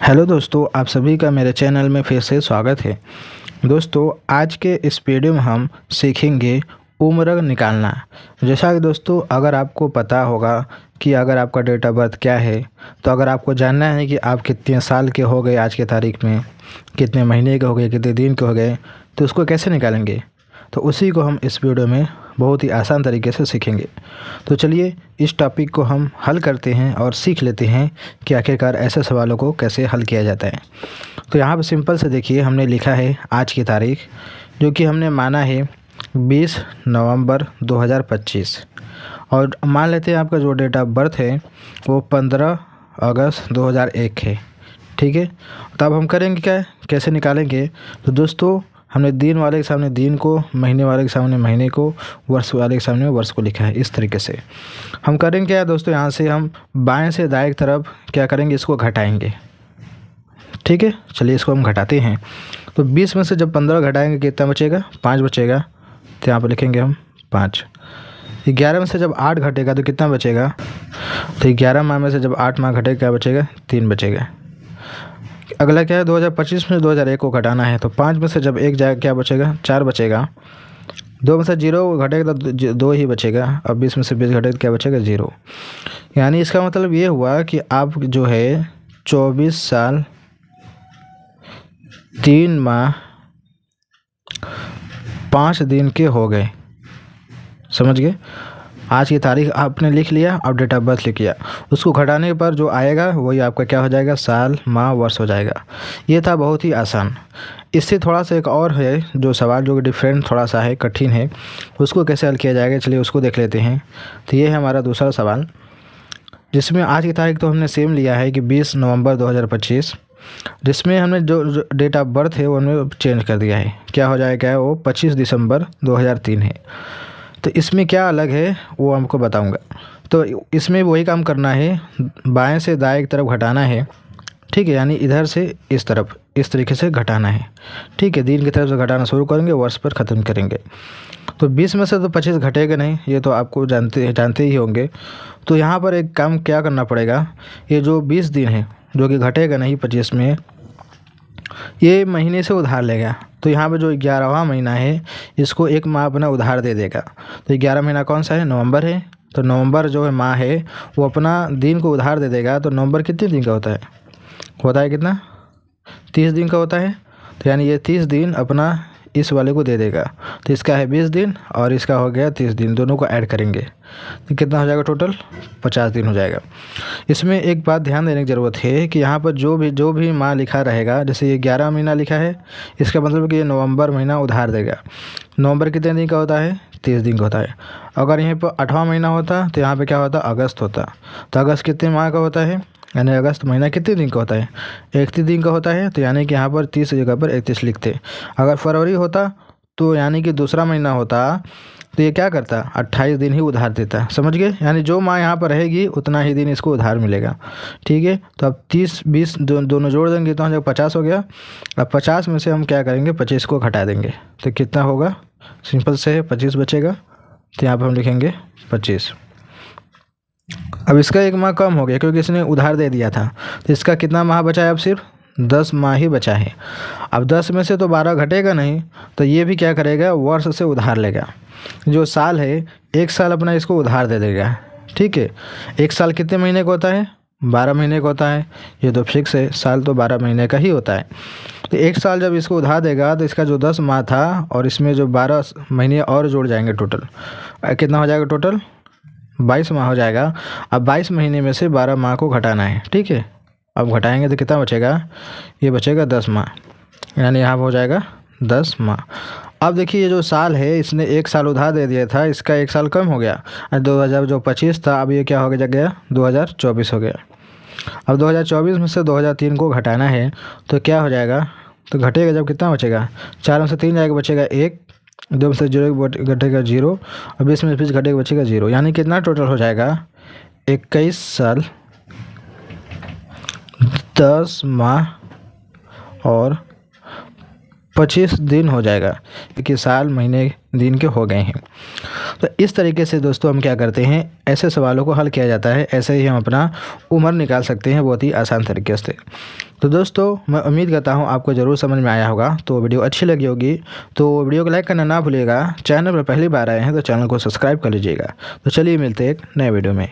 Hello दोस्तों, आप सभी का मेरे चैनल में फिर से स्वागत है। दोस्तों, आज के इस वीडियो में हम सीखेंगे उम्र निकालना। जैसा कि दोस्तों, अगर आपको पता होगा कि अगर आपका डेट ऑफ बर्थ क्या है, तो अगर आपको जानना है कि आप कितने साल के हो गए आज के तारीख में, कितने महीने के हो गए, कितने दिन के हो गए, तो उसको कैसे निकालेंगे, तो उसी को हम इस वीडियो में बहुत ही आसान तरीके से सीखेंगे। तो चलिए इस टॉपिक को हम हल करते हैं और सीख लेते हैं कि आखिरकार ऐसे सवालों को कैसे हल किया जाता है। तो यहाँ पर सिंपल से देखिए, हमने लिखा है आज की तारीख, जो कि हमने माना है 20 नवंबर 2025, और मान लेते हैं आपका जो डेट ऑफ बर्थ है वो 15 अगस्त 2001 है। ठीक है, तो अब हम करेंगे क्या, कैसे निकालेंगे। तो दोस्तों, हमने दिन वाले के सामने दिन को, महीने वाले के सामने महीने को, वर्ष वाले के सामने वर्ष को लिखा है। इस तरीके से हम करेंगे क्या दोस्तों, यहाँ से हम बाएं से दाएं की तरफ क्या करेंगे, इसको घटाएंगे। ठीक है, चलिए इसको हम घटाते हैं। तो 20 में से जब 15 घटाएंगे कितना बचेगा, 5 बचेगा। तो यहाँ पर लिखेंगे हम 5। 11 में से जब 8 घटेगा तो कितना बचेगा, तो 11 माह में से जब 8 माह घटेगा क्या बचेगा, 3 बचेगा। अगला क्या है, 2025 में 2001 को घटाना है। तो 5 में से जब 1 जाएगा क्या बचेगा, 4 बचेगा। 2 में से 0 घटेगा तो 2 ही बचेगा। अब 20 में से 20 घटेगा तो क्या बचेगा, 0। यानी इसका मतलब ये हुआ कि आप जो है 24 साल 3 माह 5 दिन के हो गए। समझ गए। आज की तारीख आपने लिख लिया, अब डेट ऑफ बर्थ लिख लिया, उसको घटाने पर जो आएगा वही आपका क्या हो जाएगा, साल माह वर्ष हो जाएगा। ये था बहुत ही आसान। इससे थोड़ा सा एक और है जो सवाल, जो डिफरेंट थोड़ा सा है, कठिन है, उसको कैसे हल किया जाएगा, चलिए उसको देख लेते हैं। तो ये है हमारा दूसरा सवाल, जिसमें आज की तारीख तो हमने सेम लिया है कि 20 नवंबर 2025, जिसमें हमने जो डेट ऑफ बर्थ है वो हमने चेंज कर दिया है। क्या हो जाएगा, वो 25 दिसंबर 2003 है। तो इसमें क्या अलग है वो हमको बताऊंगा। तो इसमें वही काम करना है, बाएं से दाएं की तरफ घटाना है। ठीक है, यानी इधर से इस तरफ इस तरीके से घटाना है। ठीक है, दिन की तरफ से घटाना शुरू करेंगे, वर्ष पर ख़त्म करेंगे। तो 20 में से तो 25 घटेगा नहीं, ये तो आपको जानते ही होंगे। तो यहाँ पर एक काम क्या करना पड़ेगा, ये जो 20 दिन है जो कि घटेगा नहीं 25 में, ये महीने से उधार लेगा। तो यहाँ पे जो 11वां महीना है, इसको एक माह अपना उधार दे देगा। तो 11 महीना कौन सा है, नवंबर है। तो नवंबर जो है माह है, वो अपना दिन को उधार दे देगा। तो नवंबर कितने दिन का होता है कितना, 30 दिन का होता है। तो यानी ये 30 दिन अपना इस वाले को दे देगा। तो इसका है 20 दिन और इसका हो गया 30 दिन, दोनों को ऐड करेंगे तो कितना हो जाएगा, टोटल 50 दिन हो जाएगा। इसमें एक बात ध्यान देने की ज़रूरत है कि यहाँ पर जो भी माह लिखा रहेगा, जैसे ये 11 महीना लिखा है, इसका मतलब कि ये नवंबर महीना उधार देगा। नवंबर कितने दिन का होता है, 30 दिन का होता है। अगर यहीं पर 8वां महीना होता तो यहाँ पर क्या होता, अगस्त होता। तो अगस्त कितने माह का होता है, यानी अगस्त महीना कितने दिन का होता है, 31 दिन का होता है। तो यानी कि यहाँ पर 30 जगह पर 31 लिखते। अगर फरवरी होता तो यानी कि दूसरा महीना होता, तो ये क्या करता, 28 दिन ही उधार देता। समझ गए, यानी जो माह यहाँ पर रहेगी उतना ही दिन इसको उधार मिलेगा। ठीक है, तो अब 30 20 दोनों जोड़ देंगे तो जब 50 हो गया। अब 50 में से हम क्या करेंगे, 25 को घटा देंगे। तो कितना होगा, सिंपल से है, 25 बचेगा। तो यहाँ पर हम लिखेंगे 25। अब इसका एक माह कम हो गया क्योंकि इसने उधार दे दिया था। तो इसका कितना माह बचा है, अब सिर्फ 10 माह ही बचा है। अब 10 में से तो 12 घटेगा नहीं, तो ये भी क्या करेगा, वर्ष से उधार लेगा। जो साल है, 1 साल अपना इसको उधार दे देगा। ठीक है, 1 साल कितने महीने का होता है, 12 महीने का होता है। ये तो फिक्स है, साल तो 12 महीने का ही होता है। तो 1 साल जब इसको उधार देगा तो इसका जो 10 माह था और इसमें जो 12 महीने और जोड़ जाएंगे, टोटल कितना हो जाएगा, टोटल 22 माह हो जाएगा। अब 22 महीने में से 12 माह को घटाना है। ठीक है, अब घटाएंगे तो कितना बचेगा, ये बचेगा 10 माह, यानी यहाँ हो जाएगा 10 माह। अब देखिए, ये जो साल है, इसने 1 साल उधार दे दिया था, इसका 1 साल कम हो गया। 2025 था, अब ये क्या हो गया, 2024 हो गया। अब 2024 में से 2003 को घटाना है तो क्या हो जाएगा, तो घटेगा जब कितना बचेगा, 4 में से 3 जाएगा, बचेगा 1। 2 में से 0 घटेगा 0, और 20 में से 20 घटेगा, बचेगा 0। यानी कितना टोटल हो जाएगा, 21 साल 10 माह और 25 दिन हो जाएगा, क्योंकि साल महीने दिन के हो गए हैं। तो इस तरीके से दोस्तों हम क्या करते हैं, ऐसे सवालों को हल किया जाता है। ऐसे ही हम अपना उम्र निकाल सकते हैं बहुत ही आसान तरीके से। तो दोस्तों मैं उम्मीद करता हूँ आपको ज़रूर समझ में आया होगा। तो वीडियो अच्छी लगी होगी तो वीडियो को लाइक करना ना भूलिएगा। चैनल पर पहली बार आए हैं तो चैनल को सब्सक्राइब कर लीजिएगा। तो चलिए मिलते हैं एक नए वीडियो में।